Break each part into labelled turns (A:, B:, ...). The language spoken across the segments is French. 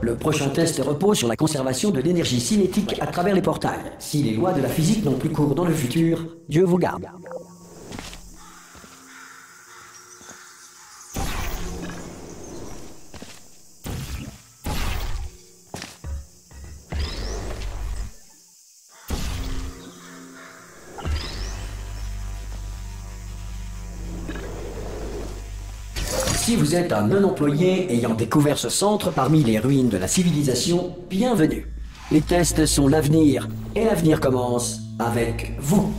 A: Le prochain test repose sur la conservation de l'énergie cinétique à travers les portails. Si les lois de la physique n'ont plus cours dans le futur, Dieu vous garde. Si vous êtes un non-employé ayant découvert ce centre parmi les ruines de la civilisation, bienvenue. Les tests sont l'avenir, et l'avenir commence avec vous.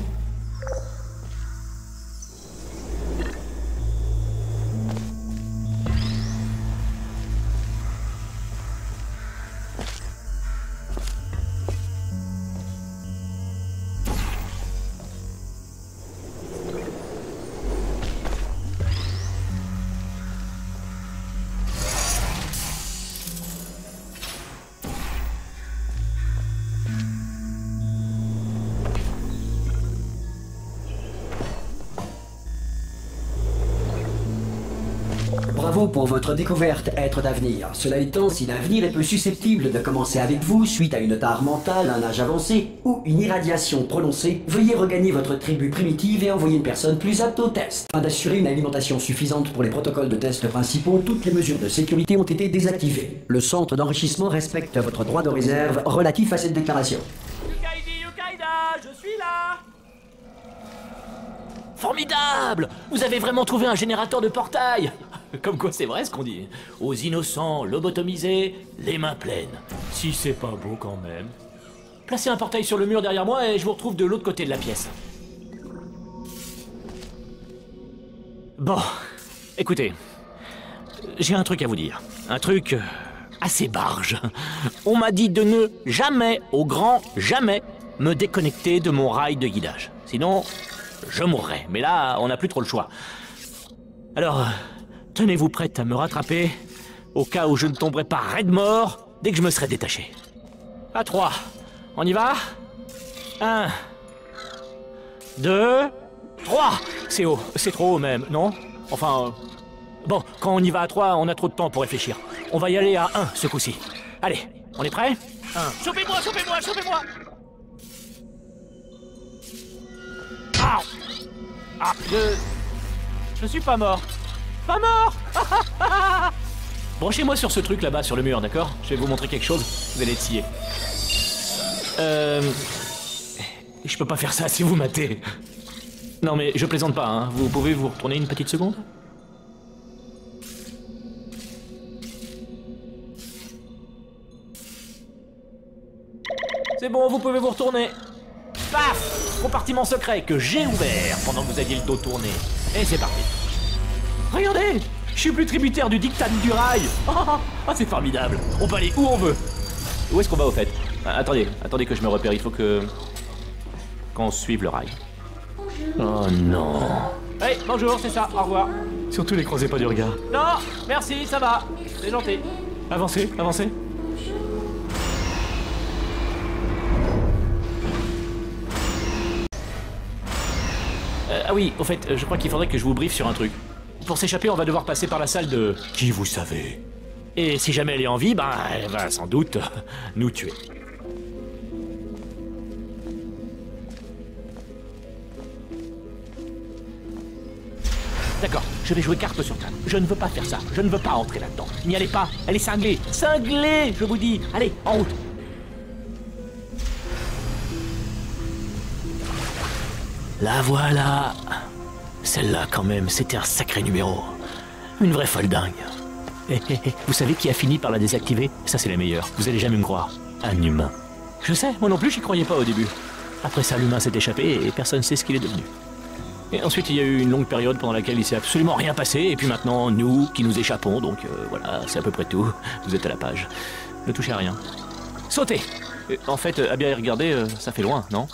A: Bravo pour votre découverte, être d'avenir. Cela étant, si l'avenir est peu susceptible de commencer avec vous suite à une tare mentale, un âge avancé ou une irradiation prononcée, veuillez regagner votre tribu primitive et envoyer une personne plus apte au test. Afin d'assurer une alimentation suffisante pour les protocoles de test principaux, toutes les mesures de sécurité ont été désactivées. Le centre d'enrichissement respecte votre droit de réserve relatif à cette déclaration.
B: Yukaida, je suis là! Formidable! Vous avez vraiment trouvé un générateur de portail! Comme quoi c'est vrai ce qu'on dit. Aux innocents, lobotomisés, les mains pleines. Si c'est pas beau quand même. Placez un portail sur le mur derrière moi et je vous retrouve de l'autre côté de la pièce. Bon, écoutez, j'ai un truc à vous dire. Un truc assez barge. On m'a dit de ne jamais, au grand jamais, me déconnecter de mon rail de guidage. Sinon, je mourrais. Mais là, on n'a plus trop le choix. Alors, tenez-vous prête à me rattraper, au cas où je ne tomberai pas raide mort dès que je me serai détaché. À 3. On y va? 1, 2, 3. C'est haut, c'est trop haut même, non? Enfin... Bon, quand on y va à 3, on a trop de temps pour réfléchir. On va y aller à 1 ce coup-ci. Allez, on est prêt? 1. Chopez-moi, chopez-moi, chopez-moi! Ah! Ah, je suis pas mort. Pas mort. Branchez-moi sur ce truc là-bas, sur le mur, d'accord? Je vais vous montrer quelque chose, vous allez être sciés. Je peux pas faire ça si vous matez. Non mais je plaisante pas, hein. Vous pouvez vous retourner une petite seconde? C'est bon, vous pouvez vous retourner. Paf! Compartiment secret que j'ai ouvert pendant que vous aviez le dos tourné. Et c'est parti. Regardez! Je suis plus tributaire du diktat du rail. Oh, c'est formidable. On peut aller où on veut. Où est-ce qu'on va au fait? Attendez que je me repère. Il faut qu'on suive le rail. Oh non. Hey, bonjour, c'est ça. Au revoir. Surtout les croisez pas du regard. Non, merci, ça va. C'est gentil. Avancez, avancez. Ah oui, au fait, je crois qu'il faudrait que je vous briefe sur un truc. Pour s'échapper, on va devoir passer par la salle de... Qui vous savez. Et si jamais elle est en vie, ben, elle va sans doute nous tuer. D'accord, je vais jouer carte sur table. Je ne veux pas faire ça. Je ne veux pas entrer là-dedans. N'y allez pas. Elle est cinglée. Cinglée, je vous dis. Allez, en route. La voilà. Celle-là, quand même, c'était un sacré numéro. Une vraie folle dingue. Vous savez qui a fini par la désactiver? Ça, c'est la meilleure. Vous allez jamais me croire. Un humain. Je sais, moi non plus, j'y croyais pas au début. Après ça, l'humain s'est échappé et personne ne sait ce qu'il est devenu. Et ensuite, il y a eu une longue période pendant laquelle il s'est absolument rien passé. Et puis maintenant, nous qui nous échappons. Donc voilà, c'est à peu près tout. Vous êtes à la page. Ne touchez à rien. Sautez! En fait, à bien y regarder, ça fait loin, non?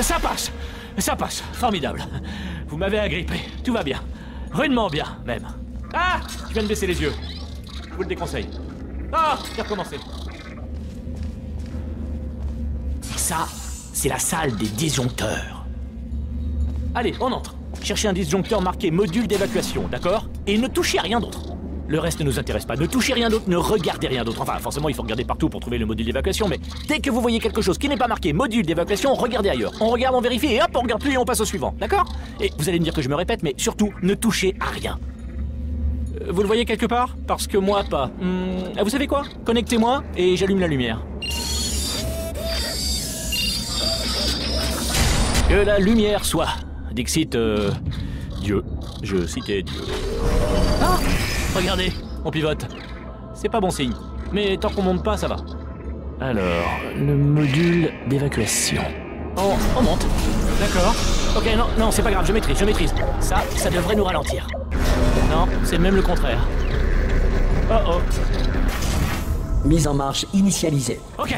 B: Ça passe! Ça passe! Formidable! Vous m'avez agrippé. Tout va bien. Rudement bien, même. Ah! Je viens de baisser les yeux. Je vous le déconseille. Ah! J'ai recommencé. Ça, c'est la salle des disjoncteurs. Allez, on entre. Cherchez un disjoncteur marqué module d'évacuation, d'accord? Et ne touchez à rien d'autre. Le reste ne nous intéresse pas. Ne touchez rien d'autre, ne regardez rien d'autre. Enfin, forcément, il faut regarder partout pour trouver le module d'évacuation, mais dès que vous voyez quelque chose qui n'est pas marqué module d'évacuation, regardez ailleurs. On regarde, on vérifie, et hop, on regarde plus et on passe au suivant. D'accord? Et vous allez me dire que je me répète, mais surtout, ne touchez à rien. Vous le voyez quelque part? Parce que moi, pas. Vous savez quoi? Connectez-moi et j'allume la lumière. Que la lumière soit. Dixit, Dieu. Je citais Dieu. Ah! Regardez, on pivote. C'est pas bon signe. Mais tant qu'on monte pas, ça va. Alors, le module d'évacuation. On monte. D'accord. Ok, non, c'est pas grave, je maîtrise. Ça devrait nous ralentir. Non, c'est même le contraire. Oh.
A: Mise en marche initialisée.
B: Ok,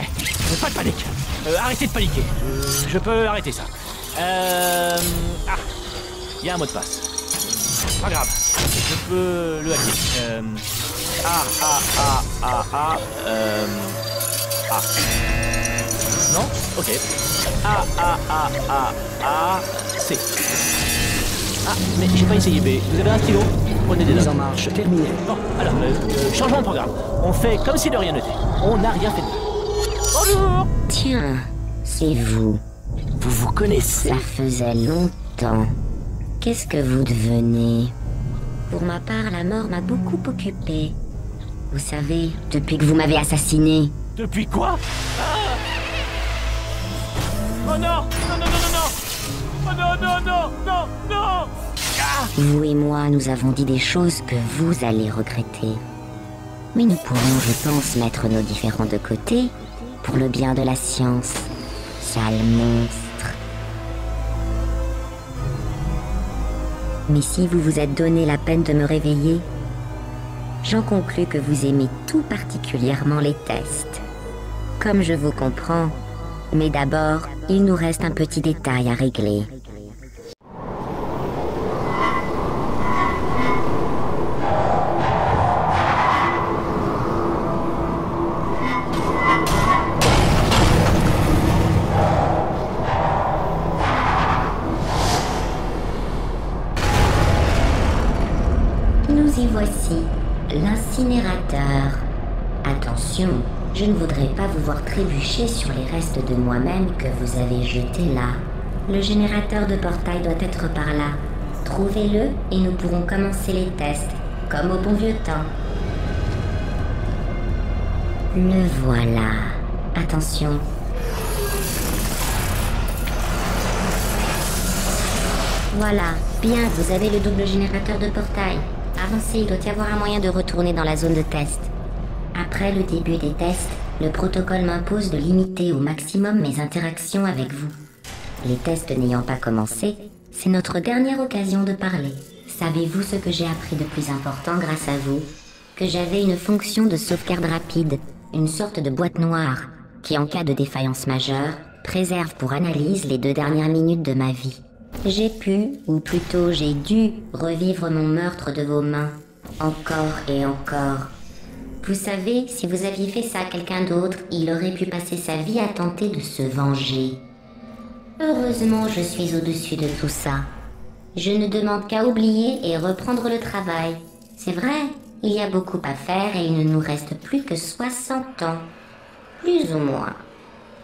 B: pas de panique. Arrêtez de paniquer. Je peux arrêter ça. Il y a un mot de passe. Pas grave, je peux le hacker. Non? Ok. C. Mais j'ai pas essayé B. Vous avez un stylo? Prenez des notes.
A: Mise en marche terminée.
B: Bon, alors, changement de programme. On fait comme si de rien n'était. On n'a rien fait de mal. Bonjour!
C: Tiens, c'est vous.
B: Vous vous connaissez?
C: Ça faisait longtemps. Qu'est-ce que vous devenez? Pour ma part, la mort m'a beaucoup occupée. Vous savez, depuis que vous m'avez assassiné.
B: Depuis quoi? Oh non! Oh non!
C: Vous et moi, nous avons dit des choses que vous allez regretter. Mais nous pourrons, je pense, mettre nos différends de côté pour le bien de la science. Sale monstre. Mais si vous vous êtes donné la peine de me réveiller, j'en conclus que vous aimez tout particulièrement les tests. Comme je vous comprends, mais d'abord, il nous reste un petit détail à régler. Nous y voici, l'incinérateur. Attention, je ne voudrais pas vous voir trébucher sur les restes de moi-même que vous avez jetés là. Le générateur de portail doit être par là. Trouvez-le et nous pourrons commencer les tests, comme au bon vieux temps. Le voilà. Attention. Voilà, bien, vous avez le double générateur de portail. Avancez, il doit y avoir un moyen de retourner dans la zone de test. Après le début des tests, le protocole m'impose de limiter au maximum mes interactions avec vous. Les tests n'ayant pas commencé, c'est notre dernière occasion de parler. Savez-vous ce que j'ai appris de plus important grâce à vous? Que j'avais une fonction de sauvegarde rapide, une sorte de boîte noire, qui en cas de défaillance majeure, préserve pour analyse les 2 dernières minutes de ma vie. J'ai pu, ou plutôt j'ai dû, revivre mon meurtre de vos mains, encore et encore. Vous savez, si vous aviez fait ça à quelqu'un d'autre, il aurait pu passer sa vie à tenter de se venger. Heureusement, je suis au-dessus de tout ça. Je ne demande qu'à oublier et reprendre le travail. C'est vrai, il y a beaucoup à faire et il ne nous reste plus que 60 ans. Plus ou moins.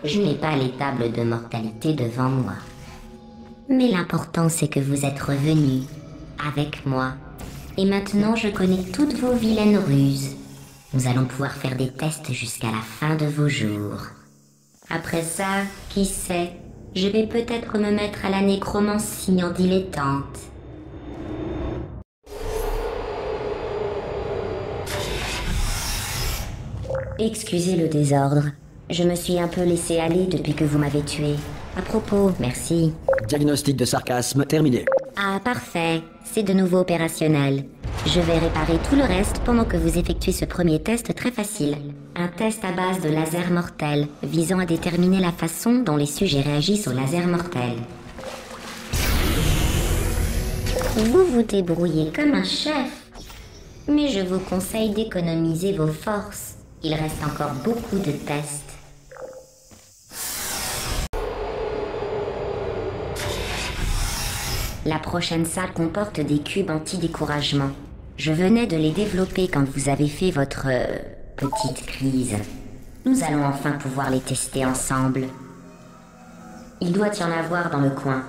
C: Je n'ai pas les tables de mortalité devant moi. Mais l'important, c'est que vous êtes revenus, avec moi. Et maintenant, je connais toutes vos vilaines ruses. Nous allons pouvoir faire des tests jusqu'à la fin de vos jours. Après ça, qui sait, je vais peut-être me mettre à la nécromancie en dilettante. Excusez le désordre. Je me suis un peu laissé aller depuis que vous m'avez tué. À propos, merci.
A: Diagnostic de sarcasme terminé.
C: Ah, parfait. C'est de nouveau opérationnel. Je vais réparer tout le reste pendant que vous effectuez ce premier test très facile. Un test à base de laser mortel, visant à déterminer la façon dont les sujets réagissent au laser mortel. Vous vous débrouillez comme un chef. Mais je vous conseille d'économiser vos forces. Il reste encore beaucoup de tests. La prochaine salle comporte des cubes anti-découragement. Je venais de les développer quand vous avez fait votre petite crise. Nous allons enfin pouvoir les tester ensemble. Il doit y en avoir dans le coin.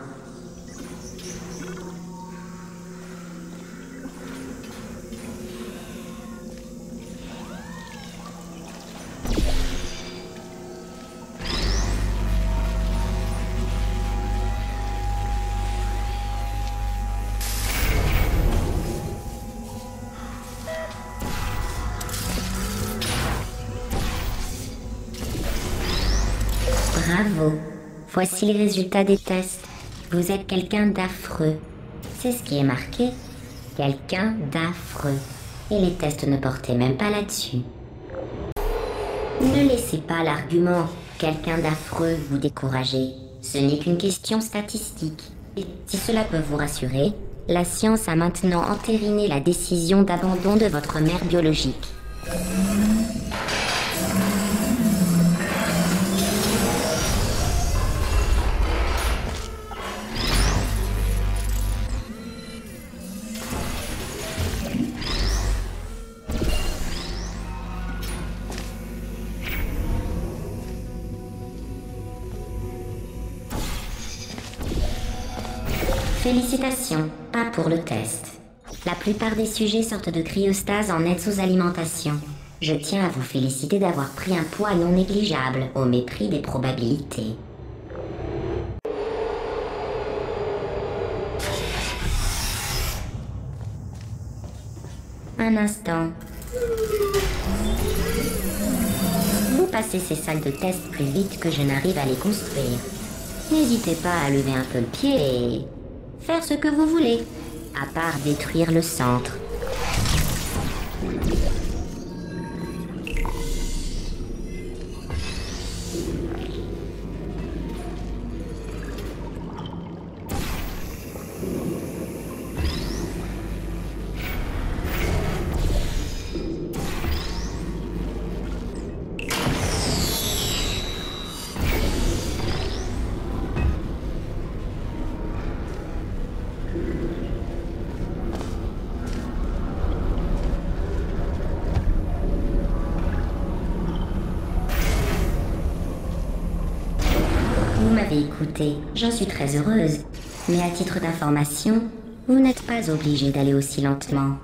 C: Bravo. Voici les résultats des tests. Vous êtes quelqu'un d'affreux. C'est ce qui est marqué. Quelqu'un d'affreux. Et les tests ne portaient même pas là-dessus. Ne laissez pas l'argument « quelqu'un d'affreux » vous décourager. Ce n'est qu'une question statistique. Et si cela peut vous rassurer, la science a maintenant entériné la décision d'abandon de votre mère biologique. Félicitations, pas pour le test. La plupart des sujets sortent de cryostase en nette sous-alimentation. Je tiens à vous féliciter d'avoir pris un poids non négligeable, au mépris des probabilités. Un instant. Vous passez ces salles de test plus vite que je n'arrive à les construire. N'hésitez pas à lever un peu le pied et faire ce que vous voulez, à part détruire le centre. Vous m'avez écouté, j'en suis très heureuse. Mais à titre d'information, vous n'êtes pas obligé d'aller aussi lentement.